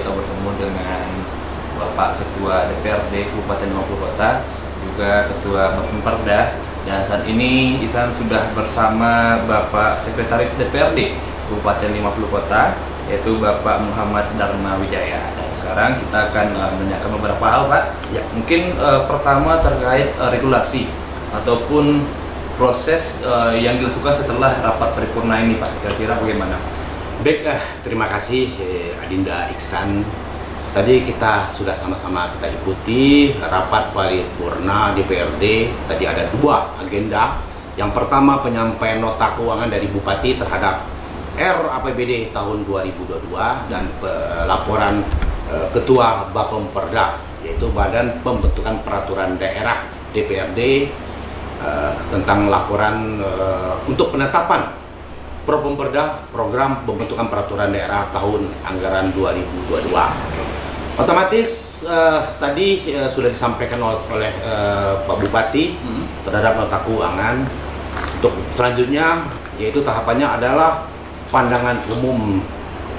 kita bertemu dengan Bapak Ketua DPRD Kabupaten 50 Kota, juga Ketua Bapemperda, dan saat ini Ihsan sudah bersama Bapak Sekretaris DPRD Kabupaten 50 Kota, yaitu Bapak Muhammad Dharma Wijaya. Dan sekarang kita akan menanyakan beberapa hal, Pak. Ya, mungkin pertama terkait regulasi ataupun proses yang dilakukan setelah rapat paripurna ini, Pak. Kira-kira bagaimana, Pak? Baik, terima kasih Adinda Iksan. Tadi kita sudah sama-sama kita ikuti rapat paripurna DPRD. Tadi ada dua agenda. Yang pertama penyampaian nota keuangan dari Bupati terhadap RAPBD tahun 2022 dan laporan Ketua Bapemperda, yaitu Badan Pembentukan Peraturan Daerah DPRD tentang laporan untuk penetapan Propemperda program pembentukan peraturan daerah tahun anggaran 2022. Otomatis tadi sudah disampaikan oleh Pak Bupati terhadap nota keuangan. Untuk selanjutnya yaitu tahapannya adalah pandangan umum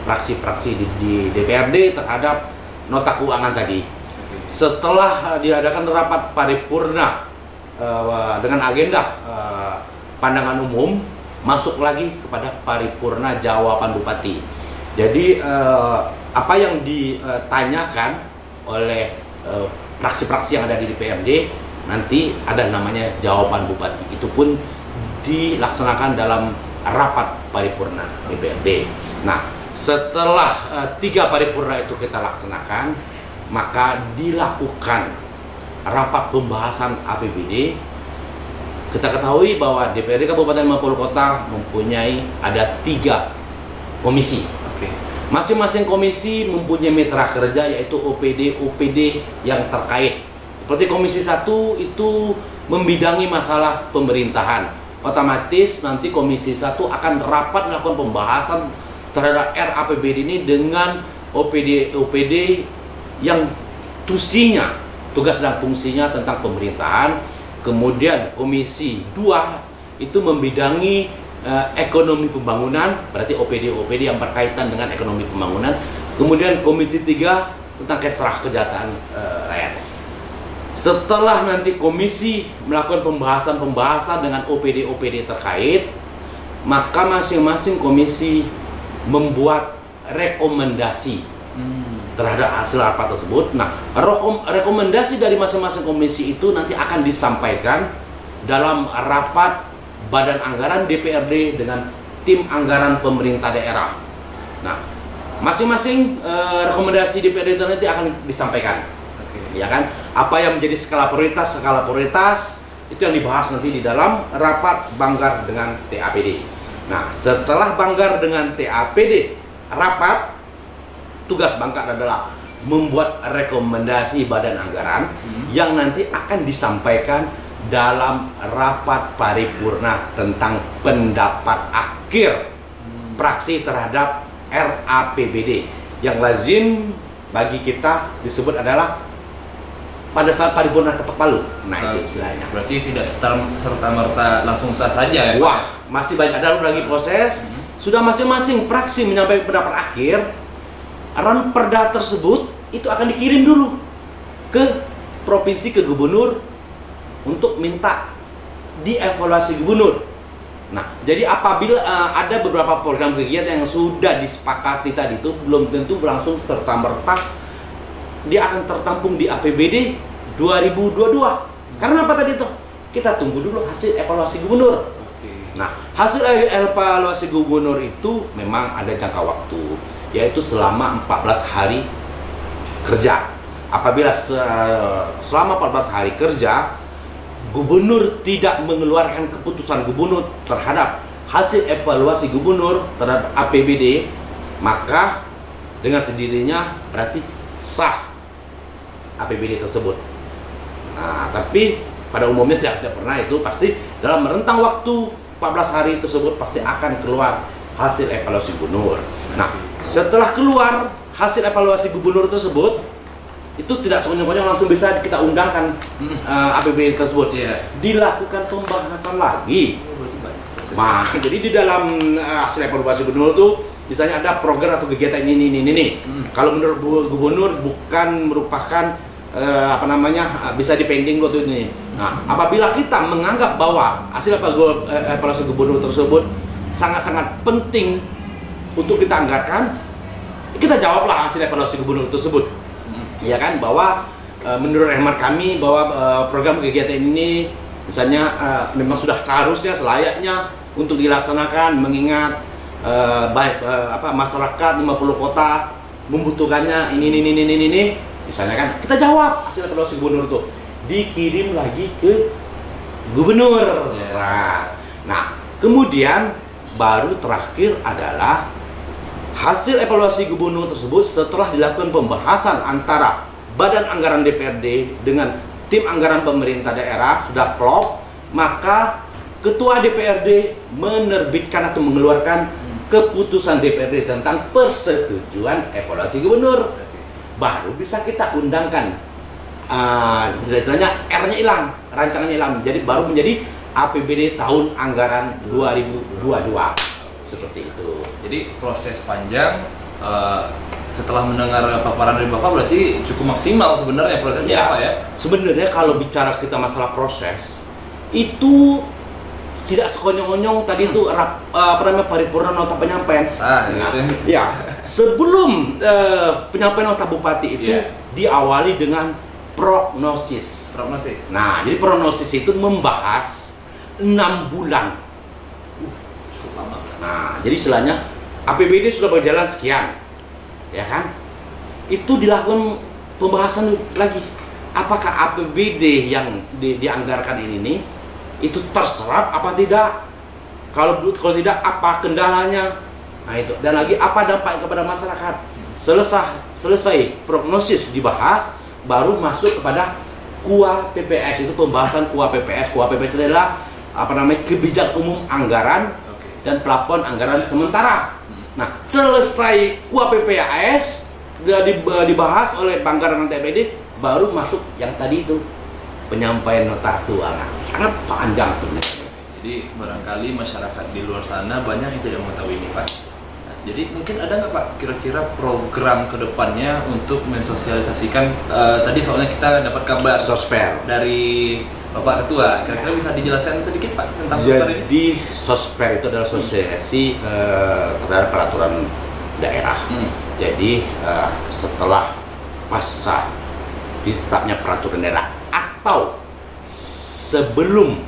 fraksi-fraksi di DPRD terhadap nota keuangan tadi. Setelah diadakan rapat paripurna dengan agenda pandangan umum, masuk lagi kepada paripurna jawaban Bupati. Jadi apa yang ditanyakan oleh fraksi-fraksi yang ada di DPRD nanti ada namanya jawaban Bupati. Itu pun dilaksanakan dalam rapat paripurna DPRD. Nah, setelah 3 paripurna itu kita laksanakan, maka dilakukan rapat pembahasan APBD. Kita ketahui bahwa DPRD Kabupaten 50 Kota mempunyai ada 3 komisi. Masing-masing komisi mempunyai mitra kerja, yaitu OPD yang terkait. Seperti komisi 1 itu membidangi masalah pemerintahan. Otomatis nanti komisi 1 akan rapat melakukan pembahasan terhadap RAPBD ini dengan OPD yang tugas dan fungsinya tentang pemerintahan. Kemudian komisi 2 itu membidangi ekonomi pembangunan, berarti OPD yang berkaitan dengan ekonomi pembangunan. Kemudian komisi 3 tentang kesejahteraan rakyat. Setelah nanti komisi melakukan pembahasan dengan OPD terkait, maka masing-masing komisi membuat rekomendasi terhadap hasil rapat tersebut. Nah, rekomendasi dari masing-masing komisi itu nanti akan disampaikan dalam rapat Badan Anggaran DPRD dengan tim anggaran pemerintah daerah. Nah, masing-masing rekomendasi DPRD itu nanti akan disampaikan. Ya kan? Apa yang menjadi skala prioritas itu yang dibahas nanti di dalam rapat Banggar dengan TAPD. Nah, setelah Banggar dengan TAPD rapat, tugas Banggar adalah membuat rekomendasi badan anggaran yang nanti akan disampaikan dalam rapat paripurna tentang pendapat akhir fraksi terhadap RAPBD, yang lazim bagi kita disebut adalah pada saat paripurna ketok palu. Nah, itu istilahnya. Berarti tidak serta-merta langsung sah saja ya? Wah, masih banyak dalam lagi proses. Sudah masing-masing fraksi menyampaikan pendapat akhir, ranperda tersebut itu akan dikirim dulu ke provinsi, ke gubernur untuk minta dievaluasi gubernur. Nah, jadi apabila ada beberapa program kegiatan yang sudah disepakati tadi itu belum tentu berlangsung serta-merta dia akan tertampung di APBD 2022. Karena apa tadi itu? Kita tunggu dulu hasil evaluasi gubernur. Nah, hasil evaluasi gubernur itu memang ada jangka waktu, yaitu selama 14 hari kerja. Apabila selama 14 hari kerja gubernur tidak mengeluarkan keputusan gubernur terhadap hasil evaluasi gubernur terhadap APBD, maka dengan sendirinya berarti sah APBD tersebut. Nah, tapi pada umumnya tidak pernah, itu pasti dalam rentang waktu 14 hari tersebut pasti akan keluar hasil evaluasi gubernur. Nah, setelah keluar hasil evaluasi gubernur tersebut, itu tidak sekonyong-konyong langsung bisa kita undangkan APBD tersebut. Dilakukan pembahasan lagi. Nah, jadi di dalam hasil evaluasi gubernur itu misalnya ada program atau kegiatan ini. Kalau menurut gubernur bukan merupakan bisa dipending kok ini. Nah, apabila kita menganggap bahwa hasil evaluasi gubernur tersebut sangat-sangat penting untuk kita anggarkan, kita jawablah hasil evaluasi gubernur tersebut. Ya kan, bahwa menurut hemat kami bahwa program kegiatan ini misalnya memang sudah seharusnya selayaknya untuk dilaksanakan, mengingat masyarakat 50 kota membutuhkannya ini misalnya kan, kita jawab hasil evaluasi gubernur itu dikirim lagi ke gubernur. Nah, kemudian baru terakhir adalah hasil evaluasi gubernur tersebut setelah dilakukan pembahasan antara Badan Anggaran DPRD dengan tim anggaran pemerintah daerah sudah klop, maka Ketua DPRD menerbitkan atau mengeluarkan keputusan DPRD tentang persetujuan evaluasi gubernur. Baru bisa kita undangkan, istilahnya R-nya hilang, rancangannya hilang, jadi baru menjadi APBD tahun anggaran 2022 seperti itu. Jadi proses panjang. Setelah mendengar paparan dari Bapak berarti cukup maksimal sebenarnya prosesnya ya, apa ya? Sebenarnya kalau bicara kita masalah proses itu tidak sekonyong-konyong tadi itu paripurna nota penyampaian. Ya, sebelum penyampaian nota bupati itu diawali dengan prognosis. Nah, jadi prognosis itu membahas 6 bulan. Cukup lama. Nah, jadi istilahnya APBD sudah berjalan sekian, ya kan? Itu dilakukan pembahasan lagi. Apakah APBD yang dianggarkan ini itu terserap apa tidak? Kalau tidak, apa kendalanya? Nah itu. Dan lagi apa dampak kepada masyarakat? Selesai prognosis dibahas, baru masuk kepada KUA PPS. Itu pembahasan KUA PPS. KUA PPS adalah kebijakan umum anggaran dan plafon anggaran sementara. Nah, selesai KUA PPAS dibahas oleh Anggaran TPD, baru masuk yang tadi itu penyampaian nota keuangan. Sangat panjang sebenarnya. Jadi barangkali masyarakat di luar sana banyak yang tidak mengetahui ini, Pak. Nah, jadi mungkin ada nggak, Pak, kira-kira program kedepannya untuk mensosialisasikan tadi soalnya kita dapat kabar Sosper dari Bapak Ketua, kira-kira bisa dijelaskan sedikit, Pak, tentang Sosper ini? Jadi Sosper itu adalah sosialisasi terhadap peraturan daerah. Jadi setelah pasca ditetapnya peraturan daerah atau sebelum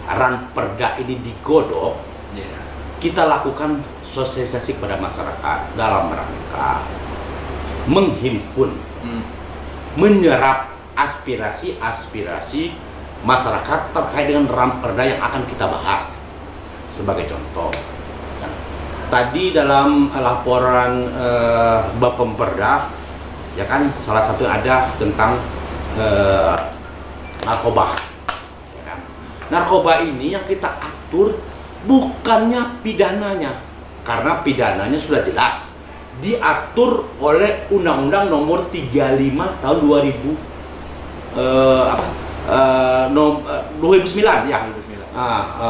ranperda ini digodok, kita lakukan sosialisasi kepada masyarakat dalam rangka menghimpun, menyerap aspirasi masyarakat terkait dengan ranperda yang akan kita bahas. Sebagai contoh, tadi dalam laporan Bapemperda, ya kan, salah satu ada tentang narkoba. Ya kan? Narkoba ini yang kita atur bukannya pidananya, karena pidananya sudah jelas diatur oleh Undang-Undang Nomor 35 Tahun 2009 ya.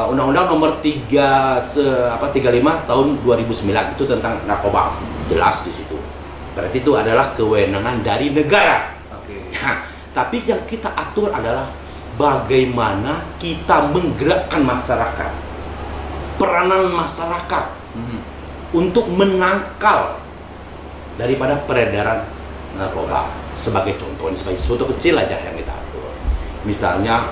Undang-Undang Nomor 35 Tahun 2009 itu tentang narkoba, jelas di situ. Berarti itu adalah kewenangan dari negara. Nah, tapi yang kita atur adalah bagaimana kita menggerakkan masyarakat, peranan masyarakat untuk menangkal daripada peredaran narkoba. Sebagai contoh, ini sebagai contoh kecil aja yang kita atur. Misalnya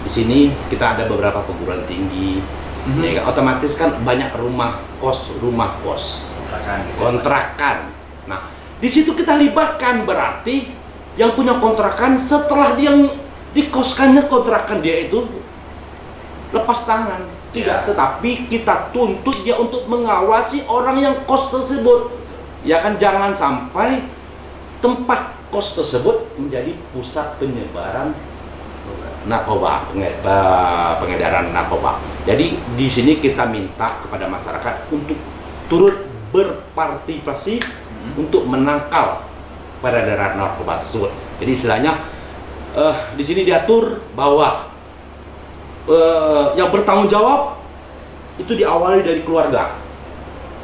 di sini kita ada beberapa perguruan tinggi, ya, otomatis kan banyak rumah kos, kontrakan. Nah, di situ kita libatkan, berarti yang punya kontrakan setelah dia dikoskannya kontrakan dia itu lepas tangan, tidak, tetapi kita tuntut dia untuk mengawasi orang yang kos tersebut, ya kan, jangan sampai tempat kos tersebut menjadi pusat penyebaran narkoba, pengedaran narkoba. Jadi di sini kita minta kepada masyarakat untuk turut berpartisipasi untuk menangkal peredaran narkoba tersebut. Jadi istilahnya di sini diatur bahwa yang bertanggung jawab itu diawali dari keluarga,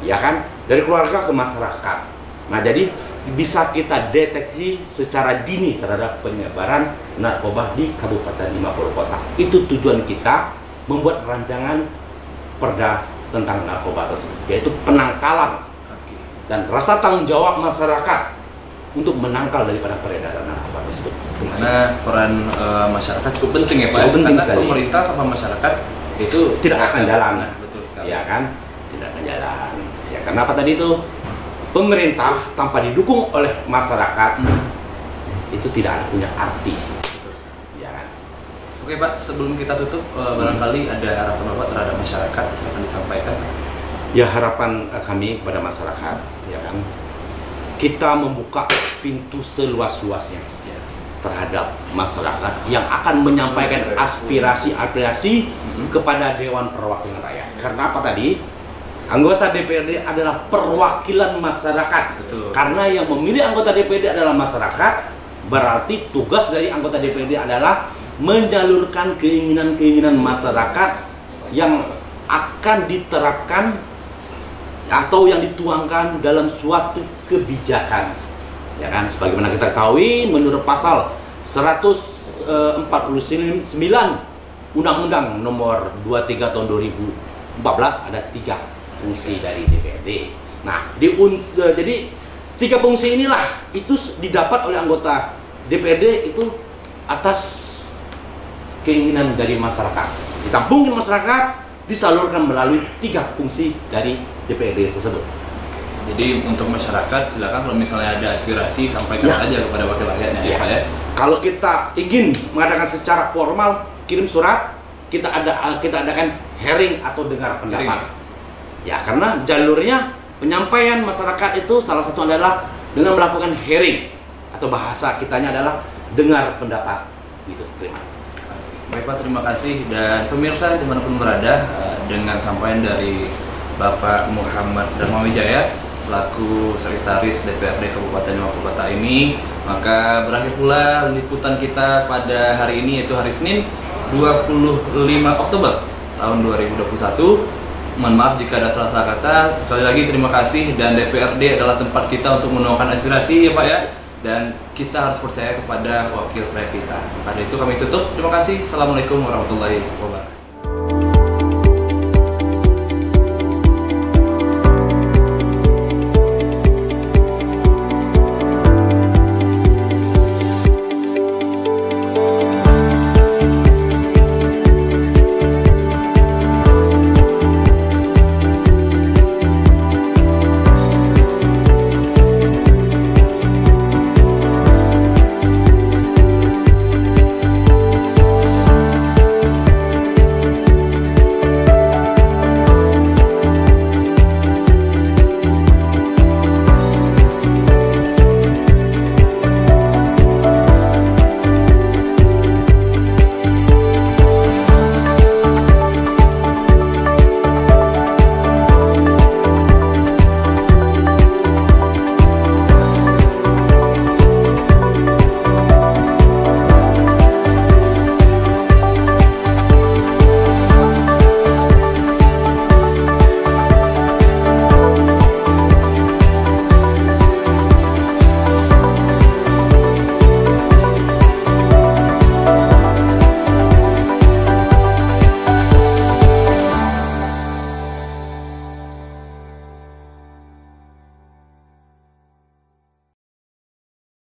ya kan? dari keluarga ke masyarakat. Nah, jadi bisa kita deteksi secara dini terhadap penyebaran narkoba di Kabupaten 50 Kota. Itu tujuan kita membuat rancangan perda tentang narkoba tersebut, yaitu penangkalan dan rasa tanggung jawab masyarakat untuk menangkal daripada peredaran narkoba tersebut. Karena peran masyarakat cukup penting ya Pak. Cukup penting Karena sekali. pemerintah tanpa masyarakat itu Tidak akan jalan. Nah, betul sekali. Ya kan? Tidak akan jalan. Ya, karena apa tadi itu? Pemerintah tanpa didukung oleh masyarakat itu tidak punya arti. Betul sekali. Ya kan? Oke Pak, sebelum kita tutup, barangkali ada harapan Bapak terhadap masyarakat, silakan disampaikan. Ya, harapan kami kepada masyarakat, ya kan, kita membuka pintu seluas-luasnya Ya. terhadap masyarakat yang akan menyampaikan aspirasi kepada Dewan Perwakilan Rakyat. Karena apa tadi? Anggota DPRD adalah perwakilan masyarakat. Betul. Karena yang memilih anggota DPRD adalah masyarakat, berarti tugas dari anggota DPRD adalah menyalurkan keinginan-keinginan masyarakat yang akan diterapkan atau yang dituangkan dalam suatu kebijakan. Ya kan, sebagaimana kita ketahui menurut pasal 149 Undang-Undang Nomor 23 Tahun 2014 ada 3 fungsi dari DPRD. Nah, jadi 3 fungsi inilah itu didapat oleh anggota DPRD itu atas keinginan dari masyarakat. Ditampungin masyarakat, disalurkan melalui 3 fungsi dari DPRD tersebut. Jadi untuk masyarakat silakan kalau misalnya ada aspirasi sampaikan saja kepada wakil rakyatnya ya Pak ya. Kalau kita ingin mengadakan secara formal, kirim surat, kita adakan hearing atau dengar pendapat. Ya, karena jalurnya penyampaian masyarakat itu salah satu adalah dengan melakukan hearing atau bahasa kitanya adalah dengar pendapat. Gitu. Terima kasih. Baik Pak, terima kasih. Dan pemirsa dimanapun berada, dengan sampaian dari Bapak Muhammad Darmawijaya selaku Sekretaris DPRD Kabupaten 50 Kota ini, maka berakhir pula liputan kita pada hari ini, yaitu hari Senin 25 Oktober tahun 2021. Mohon maaf jika ada salah-salah kata. Sekali lagi terima kasih, dan DPRD adalah tempat kita untuk menuangkan aspirasi ya Pak ya, dan kita harus percaya kepada wakil rakyat kita. Maka dari itu kami tutup. Terima kasih. Assalamualaikum warahmatullahi wabarakatuh.